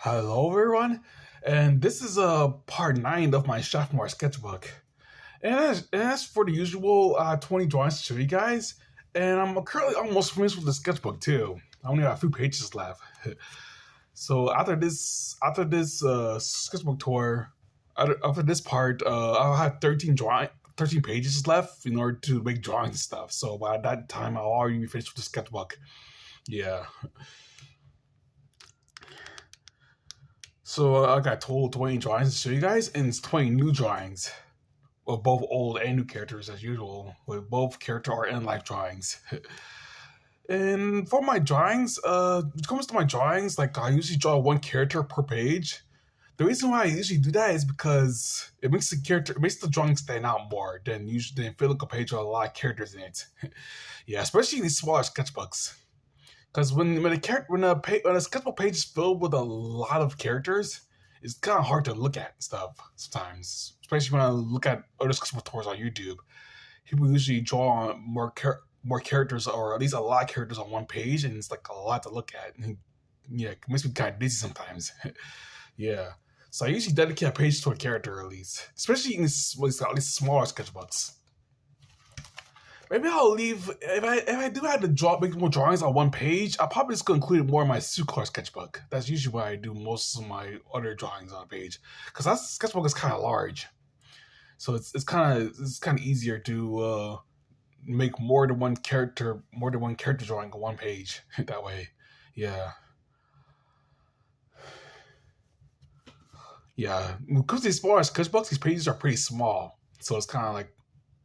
Hello, everyone, and this is part 9 of my Strathmore sketchbook. And as for the usual 20 drawings to show you guys, and I'm currently almost finished with the sketchbook too. I only got a few pages left. So after this sketchbook tour, after this part, I'll have 13 pages left in order to make drawings and stuff. So by that time, I'll already be finished with the sketchbook. Yeah. So I got total 20 drawings to show you guys, and it's 20 new drawings of both old and new characters as usual, with both character art and life drawings. And for my drawings, when it comes to my drawings, like I usually draw one character per page. The reason why I usually do that is because it makes the drawing stand out more than usually than if you look a page with a lot of characters in it. Yeah, especially these smaller sketchbooks. Because when a sketchbook page is filled with a lot of characters, it's kind of hard to look at and stuff sometimes. Especially when I look at other sketchbook tours on YouTube, people usually draw on more characters, or at least a lot of characters on one page, and it's like a lot to look at. And yeah, it makes me kind of dizzy sometimes. Yeah, so I usually dedicate a page to a character at least, especially in these smaller sketchbooks. Maybe I'll leave if I do have to make more drawings on one page. I'll probably just go include it more in my Suclar sketchbook. That's usually where I do most of my other drawings on a page, because that sketchbook is kind of large, so it's kind of easier to make more than one character drawing on one page that way. Yeah, yeah. Because these smaller sketchbooks, these pages are pretty small, so it's kind of like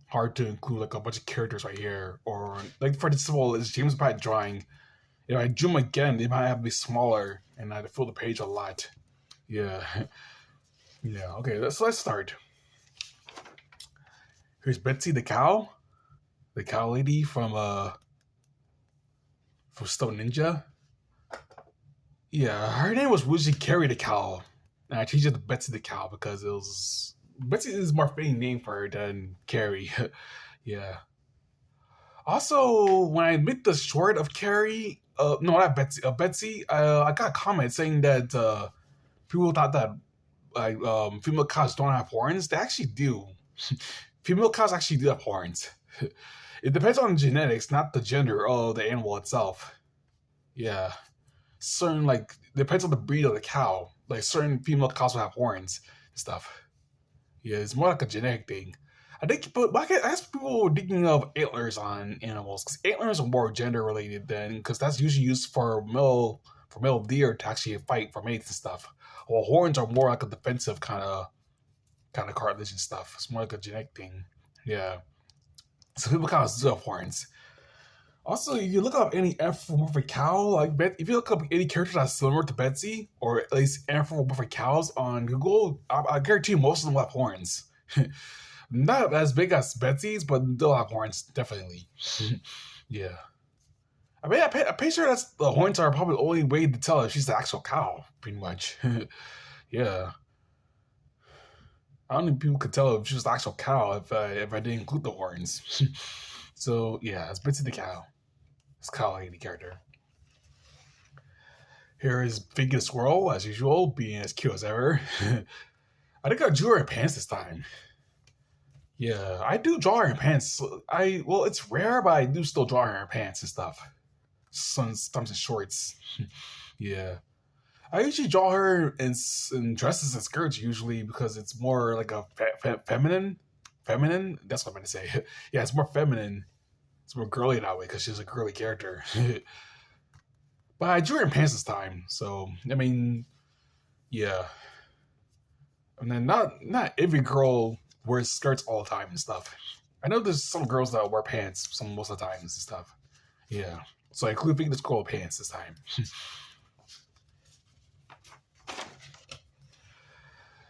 hard to include like a bunch of characters right here, or like for this simple is James Bond drawing. If I zoom again, they might have to be smaller, and I'd fill the page a lot. Yeah, yeah. Okay, let's start. Here's Betsy the cow lady from Stone Ninja. Yeah, her name was originally Carrie the cow, and I changed it to Betsy the cow because it was Betsy is a more fitting name for her than Carrie. Yeah. Also, when I made the short of Carrie, no, not Betsy, Betsy, I got a comment saying that people thought that female cows don't have horns. They actually do. Female cows actually do have horns. It depends on genetics, not the gender of the animal itself. Yeah, certain like depends on the breed of the cow. Like certain female cows will have horns and stuff. Yeah, it's more like a genetic thing. I think, but I guess people were thinking of antlers on animals because antlers are more gender related than because that's usually used for male deer to actually fight for mates and stuff. While horns are more like a defensive kind of cartilage and stuff. It's more like a genetic thing. Yeah. So people kind of do have horns. Also, if you look up any anthropomorphic cow, if you look up any character that's similar to Betsy, or at least anthropomorphic cows on Google, I guarantee you most of them have horns. Not as big as Betsy's, but they'll have horns, definitely. Yeah. I mean, I'm pretty sure that's the horns are probably the only way to tell if she's the actual cow, pretty much. Yeah. I don't think people could tell if she was the actual cow if I didn't include the horns. So, yeah, it's Betsy the cow. It's Cow Lady character. Here is Figgy the squirrel, as usual, being as cute as ever. I think I drew her in pants this time. Yeah, I do draw her in pants. Well, it's rare, but I do still draw her in pants and stuff. Sometimes in shorts. Yeah. I usually draw her in dresses and skirts usually because it's more like a feminine. Feminine? That's what I'm going to say. Yeah, it's more feminine. It's more girly that way because she's a girly character. But I drew her in pants this time, so I mean, yeah. And then not every girl wears skirts all the time and stuff. I know there's some girls that wear pants most of the times and stuff. Yeah. So I include this girl pants this time.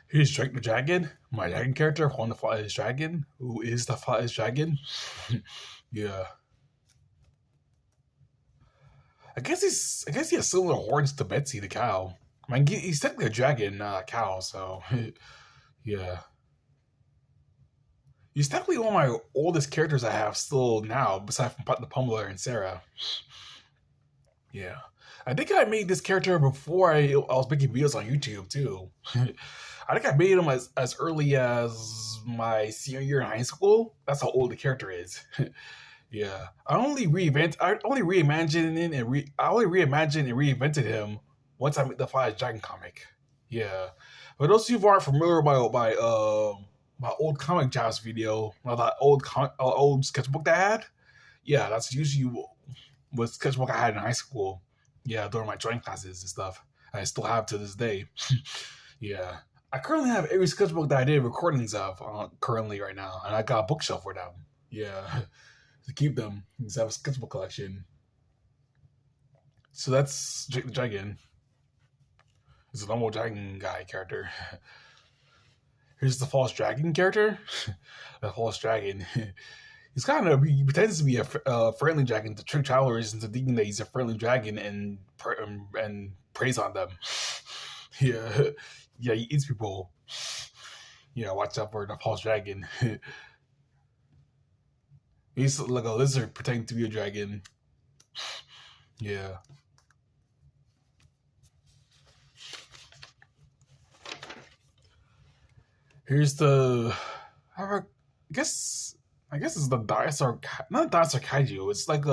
Here's Drake the Dragon, my dragon character, Juan the Flyest Dragon, who is the Flyest Dragon. Yeah. I guess he has similar horns to Betsy the cow. I mean, he's technically a dragon, not a cow, so yeah. He's technically one of my oldest characters I have still now, besides from the Pummeler and Sarah. Yeah. I think I made this character before I was making videos on YouTube too. I think I made him as early as my senior year in high school. That's how old the character is. Yeah, I only reimagined it and I only reimagined and reinvented him once I made the Flash Dragon comic. Yeah, for those of you who aren't familiar my old comic jobs video, that old sketchbook that I had. Yeah, that's usually what sketchbook I had in high school. Yeah, during my drawing classes and stuff. I still have to this day. Yeah, I currently have every sketchbook that I did recordings of currently right now, and I got a bookshelf for them. Yeah, to keep them. Because I have a sketchbook collection. So that's Jake the Dragon. He's a normal dragon guy character. Here's the false dragon character. The false dragon. He pretends to be a friendly dragon to trick travelers into thinking that he's a friendly dragon and preys on them. Yeah, yeah, he eats people. Yeah, watch out for the false dragon. He's like a lizard pretending to be a dragon. Yeah. Here's the. I guess. I guess it's the dinosaur. Not dinosaur kaiju. It's like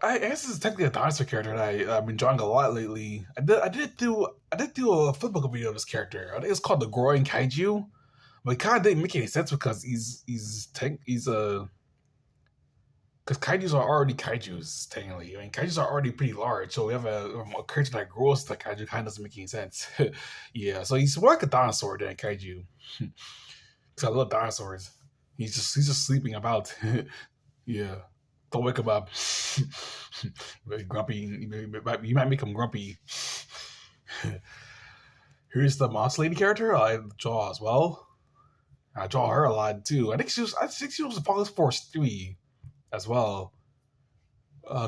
I guess it's technically a dinosaur character that I've been drawing a lot lately. I did do a flipbook video of this character. I think it's called the growing kaiju, but it kind of didn't make any sense because he's a because kaijus are already kaijus technically. I mean, kaijus are already pretty large, so we have a creature that grows like kaiju kind of doesn't make any sense. Yeah, so he's more like a dinosaur than a kaiju. Because I love dinosaurs. He's just sleeping about. Yeah. Don't wake him up. Grumpy. You might make him grumpy. Here's the Moss Lady character I draw as well. I draw her a lot too. I think she was a Focus Force 3 as well.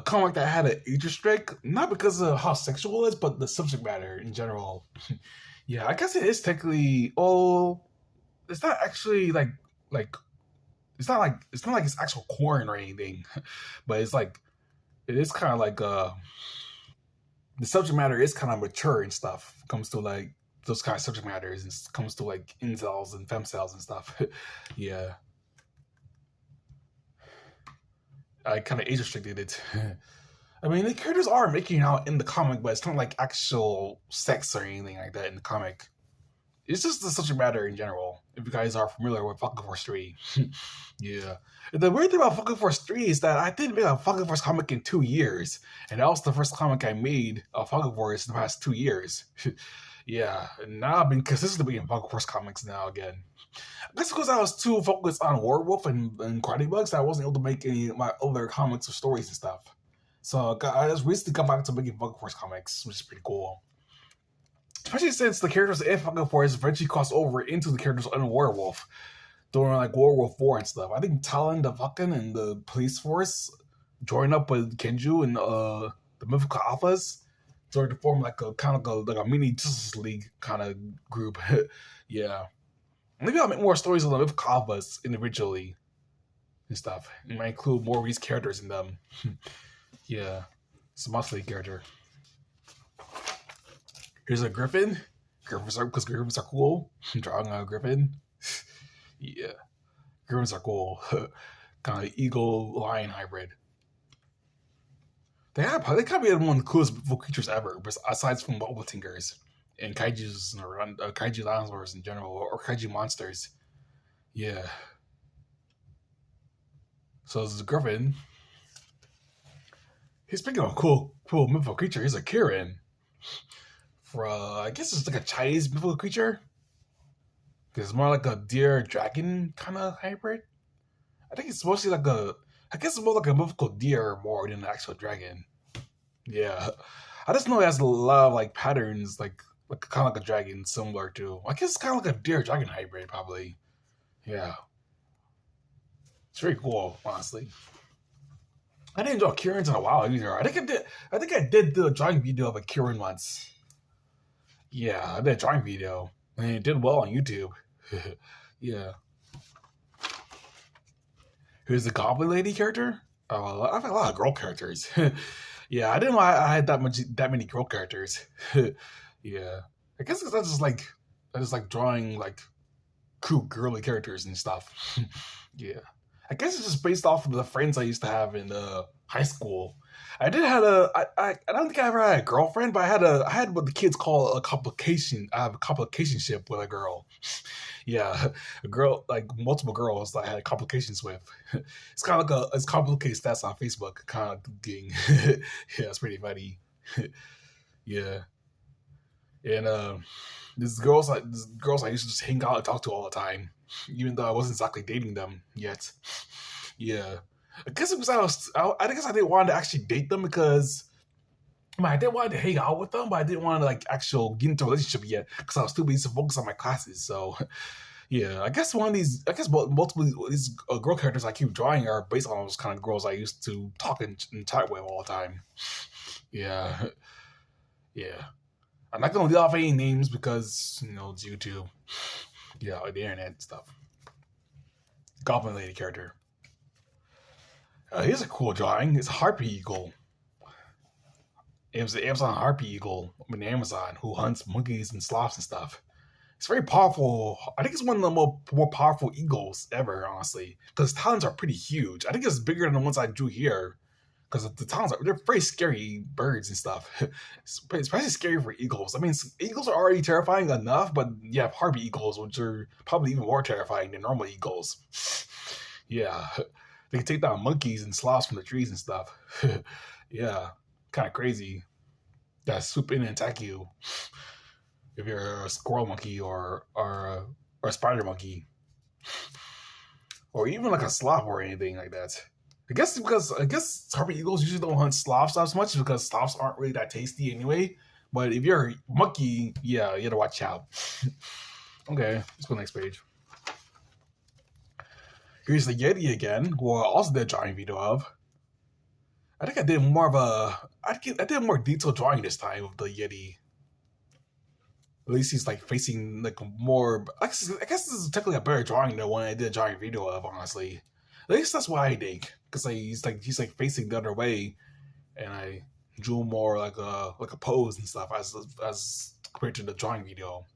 Comic that had an age restrict, not because of how sexual it is, but the subject matter in general. Yeah, I guess it is technically. Oh, it's not actually like it's not like it's actual corn or anything, but it's like it is kind of like the subject matter is kind of mature and stuff. Comes to like those kind of subject matters and comes to like incels and femcels and stuff. Yeah, I kind of age restricted it. I mean, the characters are making out in the comic, but it's not like actual sex or anything like that in the comic. It's just the subject matter in general. If you guys are familiar with Falcon Force 3. Yeah. The weird thing about Falcon Force 3 is that I didn't make a Falcon Force comic in 2 years. And that was the first comic I made of Falcon Force in the past 2 years. Yeah. And now I've been consistently making Falcon Force comics now again. I guess because I was too focused on Werewolf and Karate Bugs, I wasn't able to make any of my other comics or stories and stuff. So I just recently got back to making Falcon Force comics, which is pretty cool. Especially since the characters in Falcon Force eventually crossed over into the characters in Werewolf during like World War IV and stuff. I think Talon the Vulcan and the police force joined up with Kenju and the Mythical Alphas to form like a kind of like a mini Justice League kind of group. Yeah. Maybe I'll make more stories on the Mythical Alphas individually and stuff. It might include more of these characters in them. Yeah. It's a monthly character. Here's a griffin. Because griffins are cool. I'm drawing a griffin. Yeah. Griffins are cool. Kind of eagle lion hybrid. They kind of be one of the coolest creatures ever, aside from bubble tinkers and kaijus and kaiju dinosaurs in general, or kaiju monsters. Yeah. So this is a griffin. He's picking a cool mythical creature. He's a Kirin. I guess it's like a Chinese mythical creature. It's more like a deer dragon kind of hybrid. I think it's mostly like I guess it's more like a mythical deer more than an actual dragon. Yeah. I just know it has a lot of like patterns, like kind of like a dragon, similar to. I guess it's kind of like a deer dragon hybrid, probably. Yeah. It's very cool, honestly. I didn't draw Kirins in a while either. I think I did do a drawing video of a Kirin once. Yeah, I did a drawing video. And it did well on YouTube. Yeah. Here's the Goblin Lady character. I've had a lot of girl characters. Yeah, I didn't know I had that many girl characters. Yeah, I guess 'cause I just like drawing like cool girly characters and stuff. Yeah, I guess it's just based off of the friends I used to have in high school. I don't think I ever had a girlfriend, but I had what the kids call a complication. I have a complication ship with a girl. Yeah, a girl, like multiple girls that I had complications with. It's kind of like it's complicated stats on Facebook kind of thing. Yeah, it's pretty funny. Yeah, and these girls I used to just hang out and talk to all the time, even though I wasn't exactly dating them yet. Yeah, I guess it was I guess I didn't want to actually date them because I did want to hang out with them, but I didn't want to like actual get into a relationship yet because I was too busy to focus on my classes. So yeah, I guess multiple of these girl characters I keep drawing are based on those kind of girls I used to talk and chat with all the time. Yeah, yeah. I'm not gonna leave off any names because it's YouTube. Yeah, like the internet and stuff. Goblin Lady character. Here's a cool drawing. It's a harpy eagle. It was the Amazon harpy eagle on Amazon who hunts monkeys and sloths and stuff. It's very powerful. I think it's one of the more powerful eagles ever, honestly, because talons are pretty huge. I think it's bigger than the ones I drew here, because the talons they're very scary birds and stuff. It's especially scary for eagles. I mean, eagles are already terrifying enough, but you have harpy eagles, which are probably even more terrifying than normal eagles. Yeah, they can take down monkeys and sloths from the trees and stuff. Yeah, kind of crazy. That swoop in and attack you if you're a squirrel monkey or a spider monkey, or even like a sloth or anything like that. I guess harpy eagles usually don't hunt sloths as much because sloths aren't really that tasty anyway. But if you're a monkey, yeah, you gotta watch out. Okay, let's go next page. Here's the Yeti again, who I also did a drawing video of. I think I did I did more detailed drawing this time of the Yeti. At least he's like facing like more. I guess this is technically a better drawing than one I did a drawing video of. Honestly, at least that's what I think. Because he's like facing the other way, and I drew more like a pose and stuff as compared to the drawing video.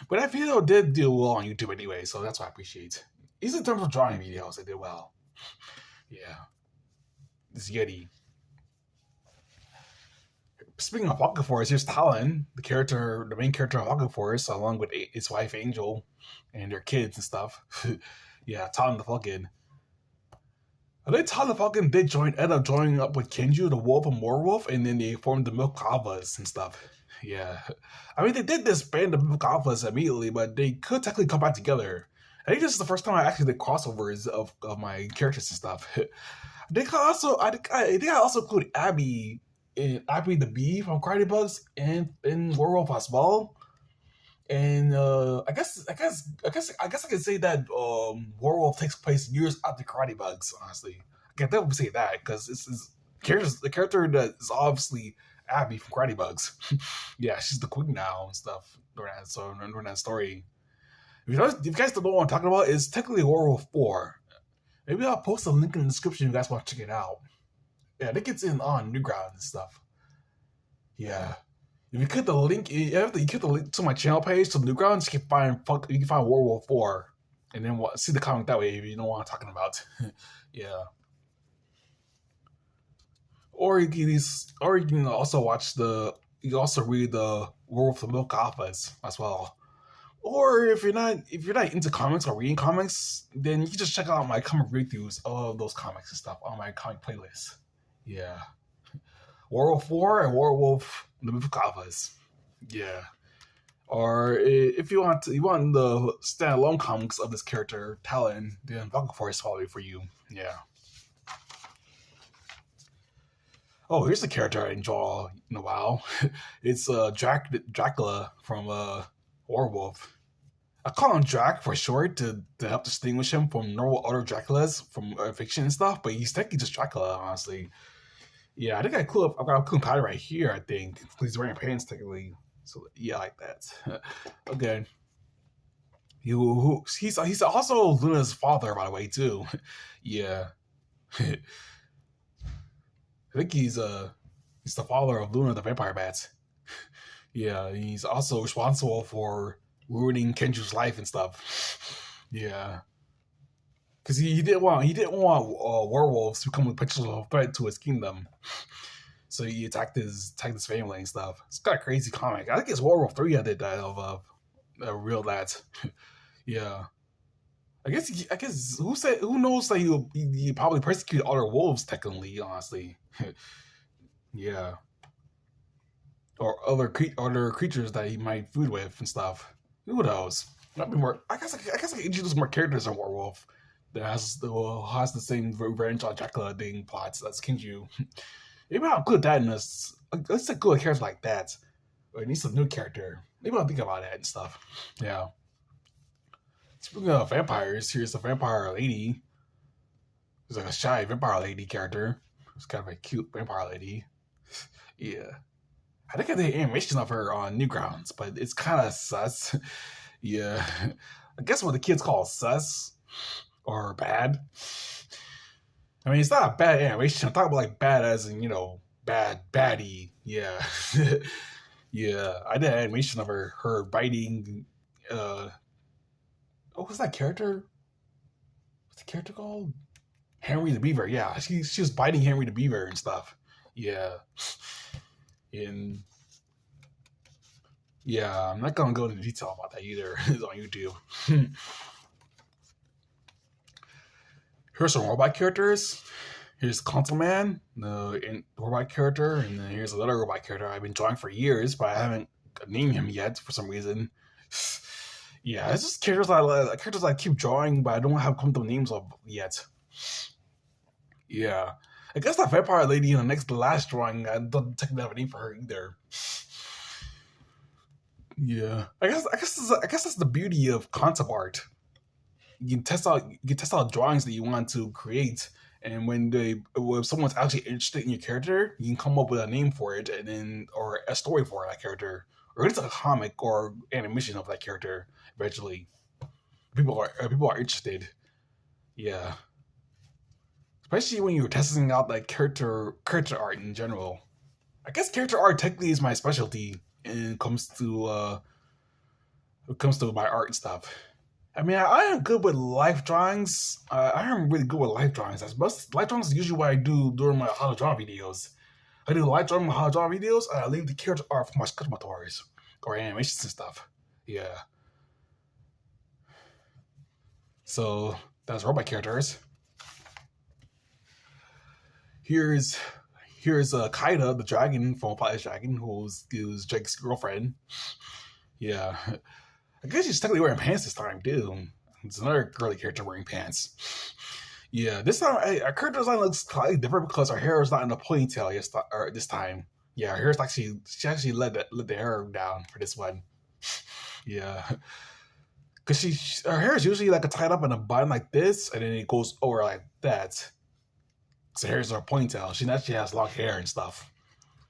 But that video did do well on YouTube anyway, so that's what I appreciate. Even in terms of drawing videos, I did well. Yeah, this Yeti. Speaking of Pocket Forest, here's Talon, the main character of Pocket Forest, along with his wife Angel and their kids and stuff. Yeah, Talon the Falcon. I think Talon the Falcon did end up joining up with Kenju, the wolf and werewolf, and then they formed the Milk Alphas and stuff. Yeah, I mean they did disband the Milk Alphas immediately, but they could technically come back together. I think this is the first time I actually did crossovers of my characters and stuff. I think I also include Abby in Abby the Bee from Karate Bugs and in Werewolf as well. And I can say that Werewolf takes place years after Karate Bugs. Honestly, I can definitely say that because the character that is obviously Abby from Karate Bugs. Yeah, she's the queen now and stuff during that story. If you guys don't know what I'm talking about, it's technically Werewolf 4. Maybe I'll post a link in the description if you guys want to check it out. Yeah, I think it's on Newgrounds and stuff. Yeah. If you click the link, to my channel page to Newgrounds, you can find Werewolf 4. And then see the comic that way if you know what I'm talking about. Yeah. Or you can also read the Werewolf the Milk Alphas as well. Or if you're not into comics or reading comics, then you can just check out my comic reviews of those comics and stuff on my comic playlist. Yeah. Werewolf 4 and Werewolf the Milk Alphas. Yeah. Or if you want the standalone comics of this character, Talon, then Pocket Forest is probably for you. Yeah. Oh, here's the character I didn't draw in a while. It's Dracula from Werewolf. I call him Drac for short to help distinguish him from normal other Draculas from fiction and stuff, but he's technically just Dracula, honestly. Yeah, I think I've got a cool pattern right here, I think. He's wearing pants, technically. So, yeah, like that. Okay. He's also Luna's father, by the way, too. Yeah. I think he's the father of Luna the vampire bat. Yeah, he's also responsible for ruining Kenju's life and stuff. Yeah, because he didn't want werewolves to become a potential threat to his kingdom. So he attacked his family and stuff. It's got a crazy comic. I think it's Werewolf 3 I did that real that. Yeah. I guess who knows that he probably persecuted other wolves technically, honestly. Yeah. Or other creatures that he might food with and stuff. Who knows? Might be more. I guess I can introduce more characters in Werewolf that has the same revenge on Dracula thing plots as Kinju. Maybe I'll include that in this. Let's include a character like that. Or it needs a new character. Maybe I'll think about that and stuff. Yeah. Speaking of vampires, here's a vampire lady. There's like a shy vampire lady character. It's kind of a cute vampire lady. Yeah. I think I did animation of her on Newgrounds, but it's kind of sus. Yeah. I guess what the kids call sus or bad. I mean, it's not a bad animation. I'm talking about like bad as in, bad, baddie. Yeah. Yeah. I did an animation of her biting, what's that character? What's the character called? Henry the Beaver. Yeah. She was biting Henry the Beaver and stuff. Yeah. And yeah, I'm not gonna go into detail about that either. It's on YouTube. Here's some robot characters. Here's Console Man, the robot character, and then here's another robot character I've been drawing for years, but I haven't named him yet for some reason. Yeah, it's just characters I keep drawing, but I don't have come up with names of yet. Yeah, I guess that vampire lady in the last drawing, I don't technically have a name for her either. Yeah, I guess that's the beauty of concept art. You can test out drawings that you want to create, and when someone's actually interested in your character, you can come up with a name for it, and then or a story for that character, or it's a comic or animation of that character. Eventually, people are interested. Yeah, especially when you're testing out like character art in general. I guess character art technically is my specialty, and it comes to my art and stuff. I mean, I am good with life drawings. I am really good with life drawings. Life drawings is usually what I do during my how to draw videos. I do life drawing, how to draw videos, and I leave the character art for my sketchbook tutorials or animations and stuff. Yeah. So that's robot characters. Here's Kaida, the dragon from Fly's Dragon, who's Jake's girlfriend. Yeah. I guess she's technically wearing pants this time, too. It's another girly character wearing pants. Yeah, this time our character design looks slightly different because her hair is not in a ponytail this time. Yeah, her hair's she actually let the hair down for this one. Yeah, because her hair is usually like tied up in a bun like this, and then it goes over like that. So her hair's in a ponytail. She actually has long hair and stuff.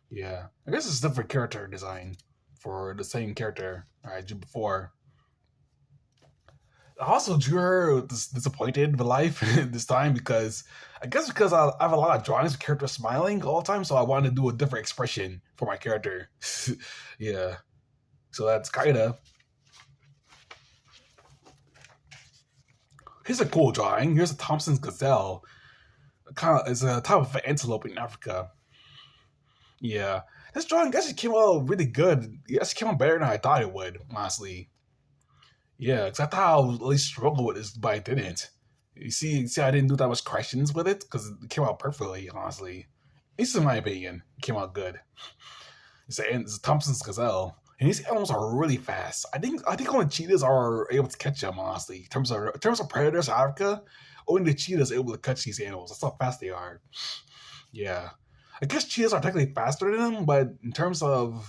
Yeah, I guess it's a different character design for the same character I did before. I also drew her disappointed with life this time because I have a lot of drawings of characters smiling all the time, so I wanted to do a different expression for my character. Yeah, so that's Kaida. Here's a cool drawing. Here's a Thompson's gazelle. It's a type of antelope in Africa. Yeah, this drawing actually came out really good. It actually came out better than I thought it would, honestly. Yeah, because I thought I would at least struggle with this, but I didn't. You see, I didn't do that much corrections with it because it came out perfectly, honestly. At least in my opinion, it came out good. It's a Thompson's gazelle, and these animals are really fast. I think only cheetahs are able to catch them, honestly. In terms of predators in Africa, only the cheetahs are able to catch these animals. That's how fast they are. Yeah, I guess cheetahs are technically faster than them, but in terms of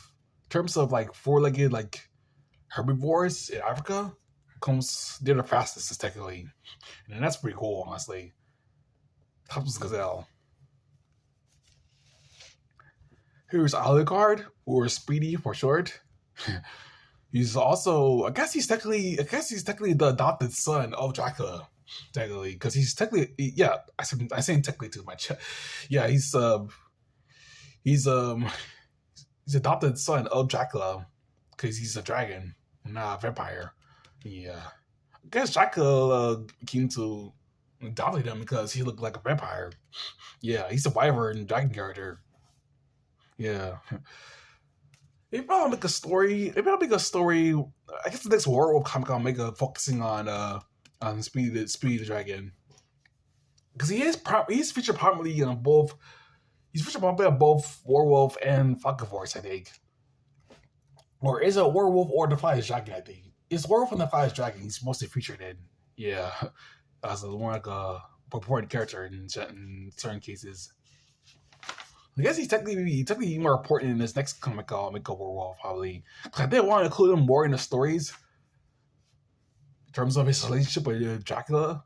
like four-legged like herbivores in Africa, they're the fastest technically, and that's pretty cool, honestly. Thompson's gazelle. Here's Alucard, or Speedy for short. He's also, I guess he's technically the adopted son of Dracula, technically, because he's technically, yeah, I say technically too much. Yeah, He's he's adopted son of Dracula because he's a dragon, not a vampire. Yeah, I guess Dracula came to adopted him because he looked like a vampire. Yeah, he's a wyvern dragon character. Yeah, maybe I'll make a story. Maybe I'll make a story. I guess the next werewolf comic I'll make a focusing on Speedy the Dragon because he's featured prominently on both. He's featured prominently on both Werewolf and Falconforce, I think. Or is it Werewolf or the Flyers Dragon? I think it's Werewolf and the Flyers Dragon. He's mostly featured in. Yeah, as a more like a important character in certain cases. I guess he's technically more important in this next comic. I'll make a werewolf probably. Cause I did want to include him more in the stories in terms of his relationship with Dracula,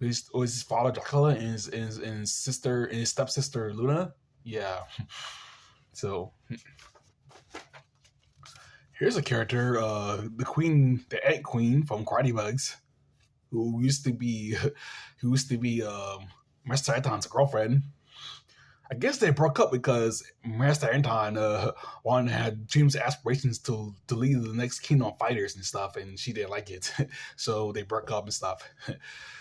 with his father Dracula and his sister and his stepsister Luna. Yeah. So here's a character, the queen, the Ant Queen from Karate Bugs, who used to be Master Anton's girlfriend. I guess they broke up because Master Anton had dreams and aspirations to lead the next Kingdom Fighters and stuff, and she didn't like it, so they broke up and stuff.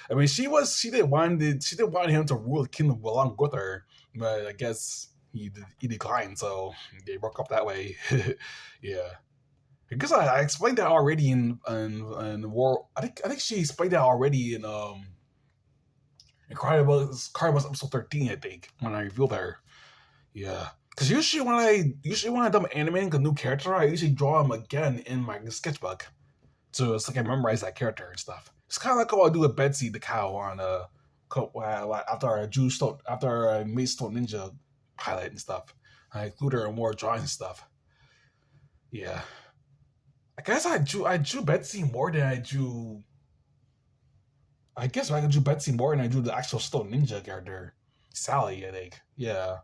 I mean, she didn't want him to rule the kingdom along with her, but I guess he declined, so they broke up that way. Yeah, because I explained that already in War. I think she explained that already in Carnival's episode 13, I think, when I revealed her. Yeah. Because usually when I do animating a new character, I usually draw him again in my sketchbook. So it's like I memorize that character and stuff. It's kind of like how I do with Betsy the cow on after I made Stone Ninja pilot and stuff. I include her in more drawings and stuff. Yeah. I guess I drew Betsy more than I drew. I guess I could do Betsy more than I do the actual Stone Ninja character. Sally, I think. Yeah.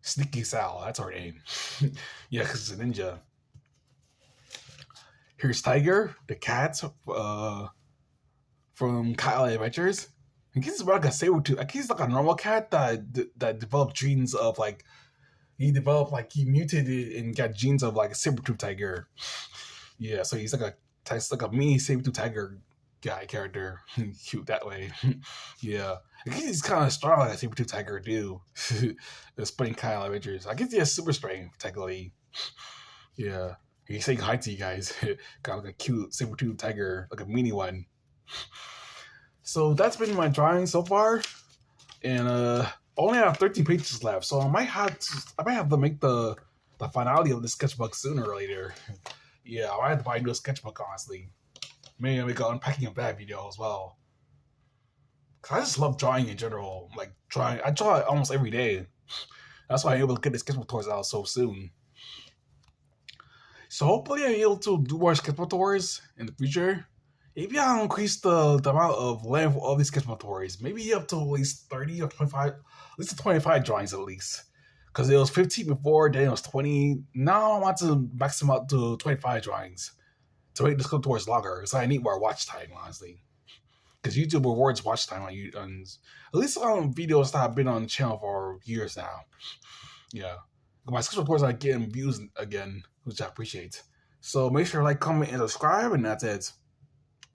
Sneaky Sal, that's her name. Yeah, because it's a ninja. Here's Tiger, the cat from Cat Alley Adventures. I guess it's like a saber tooth. I guess he's like a normal cat that developed genes of like he mutated and got genes of like a saber tooth tiger. Yeah, so he's like a mini saber tooth tiger guy character. Cute that way. Yeah. I guess he's kind of strong like a saber tooth tiger too. The spring Kyle Adventures. I guess he has super strength, technically. Yeah. He's saying hi to you guys. Got like a cute saber tooth tiger, like a mini one. So that's been my drawing so far. And only have 13 pages left. So I might have to make the finality of the sketchbook sooner or later. Yeah, I might have to buy a new sketchbook, honestly. Maybe I'll make an unpacking of that video as well. Cause I just love drawing in general. Like drawing, I draw almost every day. That's why I'm able to get the sketchbook tours out so soon. So hopefully I'm able to do more sketchbook tours in the future. Maybe I'll increase the amount of length of these sketchbook tours. Maybe up to at least 30 or 25, at least 25 drawings at least. Because it was 15 before, then it was 20. Now I want to max them out to 25 drawings to make the sketchbook tours longer. Because I need more watch time, honestly. Because YouTube rewards watch time on at least on videos that have been on the channel for years now. Yeah. My sketchbook tours are getting views again, which I appreciate. So make sure to like, comment, and subscribe, and that's it.